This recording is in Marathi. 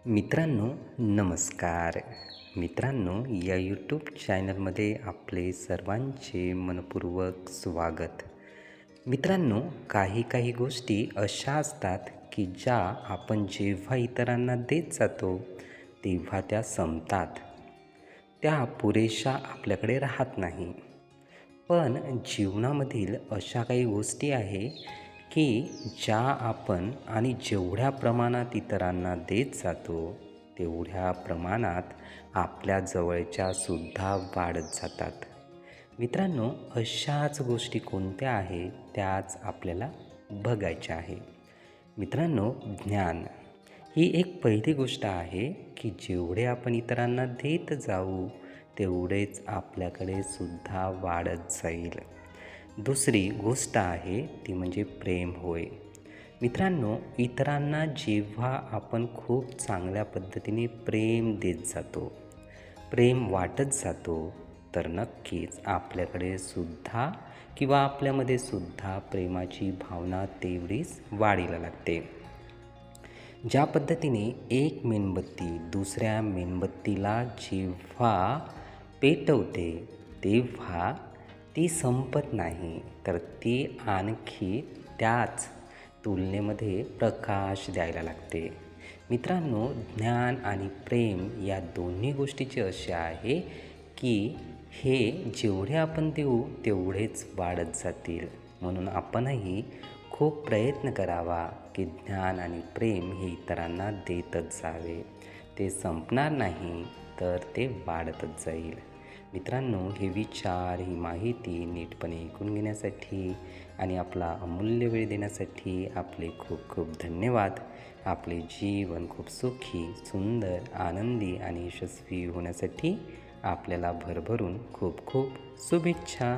मित्रांनो, नमस्कार. मित्रांनो, या यूट्यूब चॅनलमध्ये आपले सर्वांचे मनपूर्वक स्वागत. मित्रांनो, काही गोष्टी अशा असतात की ज्या आपण जेव्हा इतरांना देत जातो तेव्हा त्या संपतात. त्या पुरेशा आपल्याकडे राहत नाही. पण जीवनामधील अशा काही गोष्टी आहे की ज्या आपण आणि जेवढ्या प्रमाणात इतरांना देत जातो तेवढ्या प्रमाणात आपल्या जवळच्या सुद्धा वाढत जातात. मित्रांनो, अशाच गोष्टी कोणत्या आहेत त्याच आपल्याला बघायच्या आहे. मित्रांनो, ज्ञान ही एक पहिली गोष्ट आहे की जेवढे आपण इतरांना देत जाऊ तेवढेच आपल्याकडे सुद्धा वाढत जाईल. दुसरी गोष्ट आहे ती म्हणजे प्रेम होय. मित्रांनो, इतरांना जेव्हा आपण खूप चांगल्या पद्धतीने प्रेम देत जातो, प्रेम वाटत जातो, तर नक्कीच आपल्याकडे सुद्धा किंवा आपल्यामध्ये सुद्धा प्रेमाची भावना तेवढीच वाढीला लागते. ज्या पद्धतीने एक मेणबत्ती दुसऱ्या मेणबत्तीला जेव्हा पेटवते तेव्हा ती संपत नाही, तर ती आणखी त्याच तुलनेमध्ये प्रकाश द्यायला लागते. मित्रांनो, ज्ञान आणि प्रेम या दोन्ही गोष्टीचे असे आहे की हे जेवढे आपण देऊ तेवढेच वाढत जातील. म्हणून आपणही खूप प्रयत्न करावा की ज्ञान आणि प्रेम हे इतरांना देतच जावे. ते संपणार नाही, तर ते वाढतच जाईल. मित्रांनो, हे विचार, ही माहिती नीटपणे ऐकून घेण्यासाठी आणि आपला अमूल्य वेळ देण्यासाठी आपले खूप खूप धन्यवाद. आपले जीवन खूप सुखी, सुंदर, आनंदी आणि यशस्वी होण्यासाठी आपल्याला भरभरून खूप खूप शुभेच्छा.